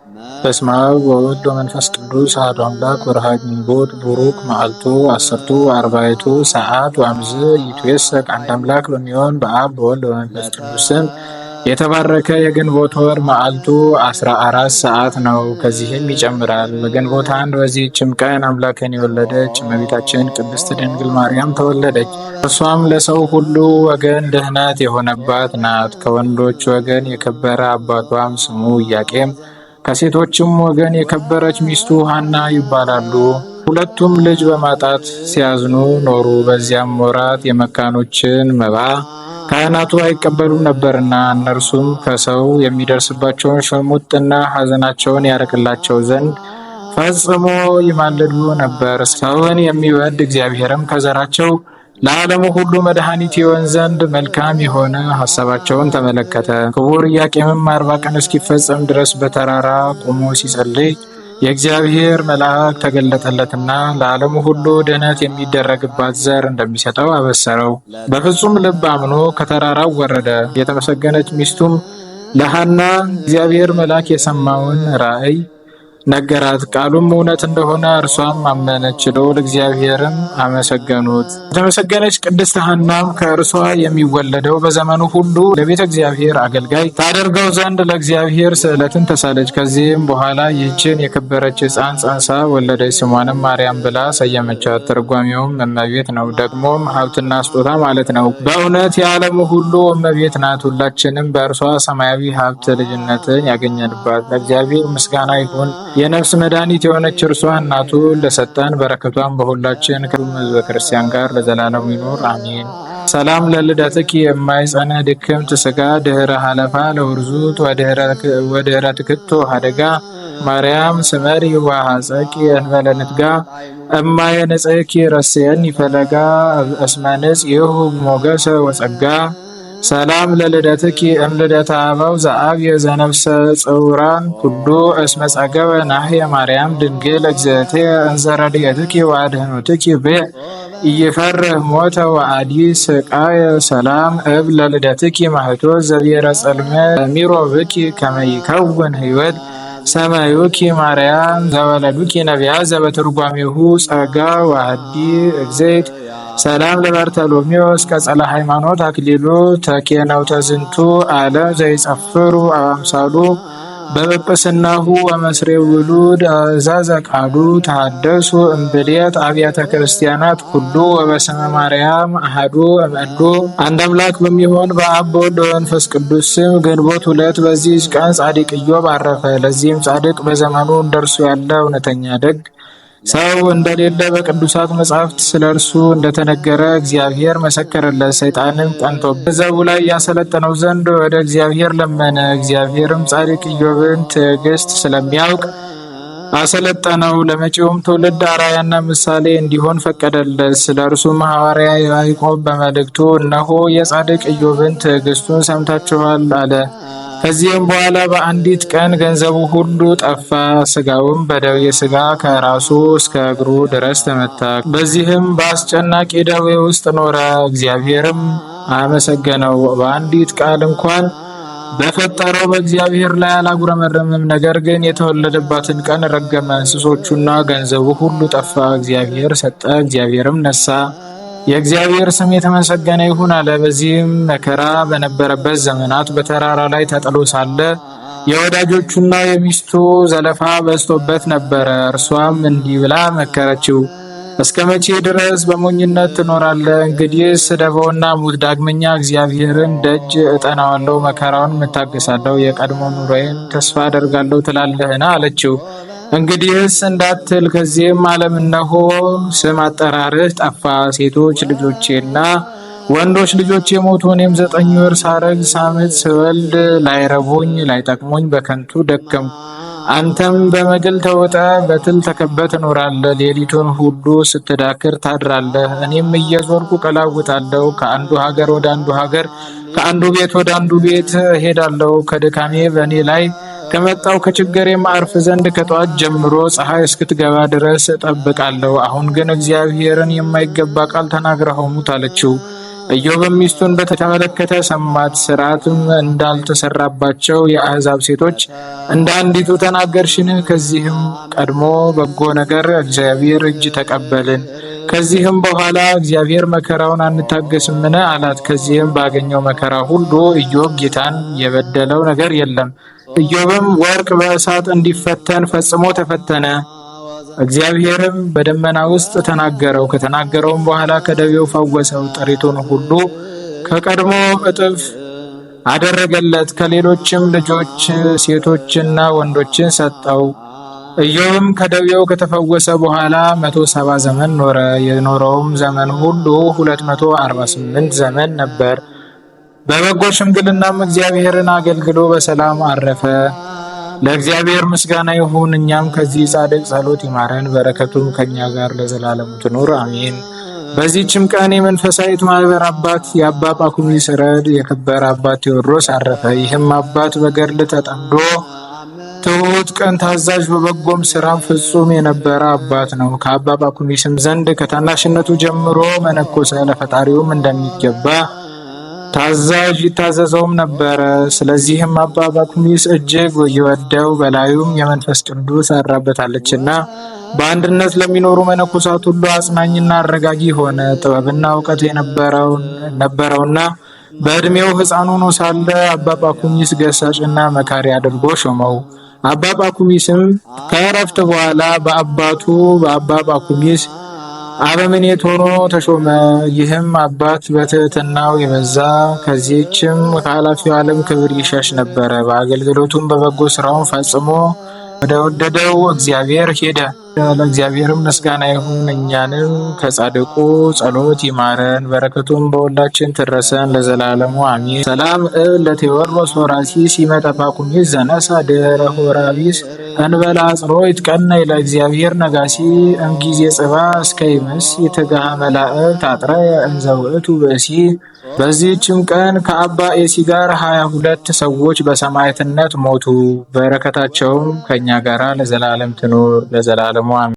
በስመ አብ ወወልድ ወመንፈስ ቅዱስ አሐዱ አምላክ። ወርኃ ግንቦት ቡሩክ መዓልቱ አሰርቱ አርባዕቱ ሰዓት ወአምዝ ይትዌሰክ። አንድ አምላክ በሚሆን በአብ በወልድ በመንፈስ ቅዱስ ስም የተባረከ የግንቦት ወር መዓልቱ 14 ሰዓት ነው። ከዚህም ይጨምራል። በግንቦት አንድ በዚህችም ቀን አምላክን የወለደች እመቤታችን ቅድስት ድንግል ማርያም ተወለደች። እርሷም ለሰው ሁሉ ወገን ድህነት የሆነባት ናት። ከወንዶች ወገን የከበረ አባቷም ስሙ ኢያቄም፣ ከሴቶችም ወገን የከበረች ሚስቱ ሐና ይባላሉ። ሁለቱም ልጅ በማጣት ሲያዝኑ ኖሩ። በዚያም ወራት የመካኖችን መባ ካህናቱ አይቀበሉም ነበርና እነርሱም ከሰው የሚደርስባቸውን ሽሙጥና ሐዘናቸውን ያርቅላቸው ዘንድ ፈጽሞ ይማልዱ ነበር። ሰውን የሚወድ እግዚአብሔርም ከዘራቸው ለዓለሙ ሁሉ መድኃኒት ይሆን ዘንድ መልካም የሆነ ሐሳባቸውን ተመለከተ። ክቡር ኢያቄምም 40 ቀን እስኪፈጸም ድረስ በተራራ ቆሞ ሲጸልይ የእግዚአብሔር መልአክ ተገለጠለትና ለዓለሙ ሁሉ ድኅነት የሚደረግባት ዘር እንደሚሰጠው አበሰረው። በፍጹም ልብ አምኖ ከተራራው ወረደ። የተመሰገነች ሚስቱም ለሐና እግዚአብሔር መልአክ የሰማውን ራእይ ነገራት። ቃሉም እውነት እንደሆነ እርሷም አመነች። ልዑል እግዚአብሔርም አመሰገኑት። የተመሰገነች ቅድስት ሐናም ከእርሷ የሚወለደው በዘመኑ ሁሉ ለቤተ እግዚአብሔር አገልጋይ ታደርገው ዘንድ ለእግዚአብሔር ስዕለትን ተሳለች። ከዚህም በኋላ ይህችን የከበረች ሕፃን ጸንሳ ወለደች። ስሟንም ማርያም ብላ ሰየመቻት። ትርጓሜውም እመቤት ነው። ደግሞም ሀብትና ስጦታ ማለት ነው። በእውነት የዓለሙ ሁሉ እመቤት ናት። ሁላችንም በእርሷ ሰማያዊ ሀብት ልጅነትን ያገኘንባት ለእግዚአብሔር ምስጋና ይሁን። የነፍስ መድኃኒት የሆነች እርሷ እናቱ ለሰጠን በረከቷን በሁላችን ከሕዝበ ክርስቲያን ጋር ለዘላለሙ ይኖር አሜን። ሰላም ለልደትኪ የማይጸነ ድክምት ስጋ ድህረ ሀለፋ ለውርዙት ወድህረ ትክቶ ሀደጋ ማርያም ስመሪ ዋሐፀቂ እንበለ ንትጋ እማየ ንጽሕኪ ረስየኒ ፈለጋ እስመንጽ ይሁ ሞገሰ ወጸጋ ሰላም ለልደትኪ እምልደተ አበው ዘአብየ ዘነፍሰ ጽውራን ኩሉ እስመ ጸገበ ናህየ ማርያም ድንግል እግዝእትየ እንዘ ረድኤትኪ ወአድኅኖትኪ ብዕ ኢይፈርህ ሞተ ወአዲ ስቃየ ሰላም እብ ለልደትኪ ማህቶት ዘብሔረ ጽልመት ሚሮብኪ ከመ ይከውን ሕይወት ሰማዩኪ ማርያም ዘወለዱኪ ነቢያት ዘበትርጓሜሁ ጸጋ ወአዲ እግዝእት ሰላም ለበርተሎሜዎስ ቀጸለ ሃይማኖት አክሊሉ ተኬነውተ ዝንቱ ዓለም ዘይጸፍሩ አምሳሉ በጵጵስናሁ ወመስሬ ውሉድ አዛዘ ቃሉ ተሐደሱ እምብልየት አብያተ ክርስቲያናት ሁሉ ወበስመ ማርያም አሐዱ እምእሉ። አንድ አምላክ በሚሆን በአብ በወልድ በመንፈስ ቅዱስ ስም ግንቦት 2 በዚህች ቀን ጻድቅ ኢዮብ አረፈ። ለዚህም ጻድቅ በዘመኑ እንደርሱ ያለ እውነተኛ ደግ ሰው እንደሌለ በቅዱሳት መጻሕፍት ስለ እርሱ እንደተነገረ እግዚአብሔር መሰከረለት። ሰይጣንም ቀንቶበት ገንዘቡ ላይ ያሰለጠነው ዘንድ ወደ እግዚአብሔር ለመነ። እግዚአብሔርም ጻድቅ ኢዮብን ትዕግስት ስለሚያውቅ አሰለጠነው። ለመጪውም ትውልድ አርአያና ምሳሌ እንዲሆን ፈቀደለት። ስለ እርሱም ሐዋርያ ያዕቆብ በመልእክቱ እነሆ የጻድቅ ኢዮብን ትዕግስቱን ሰምታችኋል አለ። ከዚህም በኋላ በአንዲት ቀን ገንዘቡ ሁሉ ጠፋ። ስጋውም በደዌ ስጋ ከራሱ እስከ እግሩ ድረስ ተመታ። በዚህም በአስጨናቂ ደዌ ውስጥ ኖረ። እግዚአብሔርም አመሰገነው። በአንዲት ቃል እንኳን በፈጠረው በእግዚአብሔር ላይ አላጉረመረምም። ነገር ግን የተወለደባትን ቀን ረገመ። እንስሶቹና ገንዘቡ ሁሉ ጠፋ። እግዚአብሔር ሰጠ፣ እግዚአብሔርም ነሳ። የእግዚአብሔር ስም የተመሰገነ ይሁን አለ። በዚህም መከራ በነበረበት ዘመናት በተራራ ላይ ተጥሎ ሳለ የወዳጆቹና የሚስቱ ዘለፋ በዝቶበት ነበረ። እርሷም እንዲህ ብላ መከረችው፣ እስከ መቼ ድረስ በሞኝነት ትኖራለህ? እንግዲህ ስደበውና ሙት። ዳግመኛ እግዚአብሔርን ደጅ እጠናዋለሁ፣ መከራውን እታገሳለሁ፣ የቀድሞ ኑሮዬን ተስፋ አደርጋለሁ ትላለህን? አለችው። እንግዲህስ እንዳትል፣ ከዚህም ዓለም እነሆ ስም አጠራርህ ጠፋ። ሴቶች ልጆቼና ወንዶች ልጆቼ ሞቱ። እኔም 9 ወር ሳረግ ሳምጥ ስወልድ ላይረቡኝ ላይጠቅሙኝ በከንቱ ደከምኩ። አንተም በመግል ተውጠ በትል ተከበህ ትኖራለህ። ሌሊቱን ሁሉ ስትዳክር ታድራለህ። እኔም እየዞርኩ ቀላውጣለሁ። ከአንዱ ሀገር ወደ አንዱ ሀገር፣ ከአንዱ ቤት ወደ አንዱ ቤት እሄዳለሁ። ከድካሜ በእኔ ላይ ከመጣው ከችግሬም አርፍ ዘንድ ከጠዋት ጀምሮ ፀሐይ እስክትገባ ድረስ እጠብቃለሁ። አሁን ግን እግዚአብሔርን የማይገባ ቃል ተናግረኸው ሙት አለችው። ኢዮብም ሚስቱን በተመለከተ ሰማት። ሥርዓትም እንዳልተሰራባቸው የአሕዛብ ሴቶች እንደ አንዲቱ ተናገርሽን? ከዚህም ቀድሞ በጎ ነገር እግዚአብሔር እጅ ተቀበልን። ከዚህም በኋላ እግዚአብሔር መከራውን አንታገስምን አላት። ከዚህም ባገኘው መከራ ሁሉ ኢዮብ ጌታን የበደለው ነገር የለም። ኢዮብም ወርቅ በእሳት እንዲፈተን ፈጽሞ ተፈተነ። እግዚአብሔርም በደመና ውስጥ ተናገረው። ከተናገረውም በኋላ ከደዌው ፈወሰው። ጥሪቱን ሁሉ ከቀድሞ እጥፍ አደረገለት። ከሌሎችም ልጆች ሴቶችና ወንዶችን ሰጠው። ኢዮብም ከደዌው ከተፈወሰ በኋላ 170 ዘመን ኖረ። የኖረውም ዘመን ሁሉ 248 ዘመን ነበር። በበጎ ሽምግልናም እግዚአብሔርን አገልግሎ በሰላም አረፈ። ለእግዚአብሔር ምስጋና ይሁን። እኛም ከዚህ ጻድቅ ጸሎት ይማረን፣ በረከቱም ከኛ ጋር ለዘላለሙ ትኑር አሜን። በዚህችም ቀን የመንፈሳዊት ማህበር አባት የአባ ጳኩሚስ ረድ የከበረ አባት ቴዎድሮስ አረፈ። ይህም አባት በገድል ተጠምዶ ትሑት፣ ቅን፣ ታዛዥ፣ በበጎም ስራም ፍጹም የነበረ አባት ነው። ከአባ ጳኩሚስም ዘንድ ከታናሽነቱ ጀምሮ መነኮሰ። ለፈጣሪውም እንደሚገባ ታዛዥ ይታዘዘውም ነበረ። ስለዚህም አባ ጳኩሚስ እጅግ ይወደው፣ በላዩም የመንፈስ ቅዱስ አድራበታለችና በአንድነት ለሚኖሩ መነኮሳት ሁሉ አጽናኝና አረጋጊ ሆነ። ጥበብና እውቀት ነበረውና በዕድሜው ሕፃን ሆኖ ሳለ አባ ጳኩሚስ ገሳጭና መካሪ አድርጎ ሾመው። አባ ጳኩሚስም ከእረፍት በኋላ በአባቱ በአባ ጳኩሚስ አበምኔት ሆኖ ተሾመ። ይህም አባት በትሕትናው የበዛ ከዚህችም ከኃላፊው ዓለም ክብር ይሸሽ ነበረ። በአገልግሎቱም በበጎ ስራውን ፈጽሞ ወደ ወደደው እግዚአብሔር ሄደ። ለእግዚአብሔርም ምስጋና ይሁን። እኛንም ከጻድቁ ጸሎት ይማረን፣ በረከቱም በሁላችን ትረሰን ለዘላለሙ አሜን። ሰላም ለቴዎድሮስ ሆራሲ ሲመጠ ጳኩሚስ ዘነሳ ድኅረ ሆራቢስ እንበላ አጽሮ ይትቀነይ ለእግዚአብሔር ነጋሲ እምጊዜ ጽባ እስከ ይመስ የተጋሃ መላእክት አጥረ እንዘ ውእቱ ብእሲ። በዚህችም ቀን ከአባ ኤሲ ጋር 22 ሰዎች በሰማዕትነት ሞቱ። በረከታቸውም ከኛ ጋር ለዘላለም ትኑር ለዘላለሙ አሜን።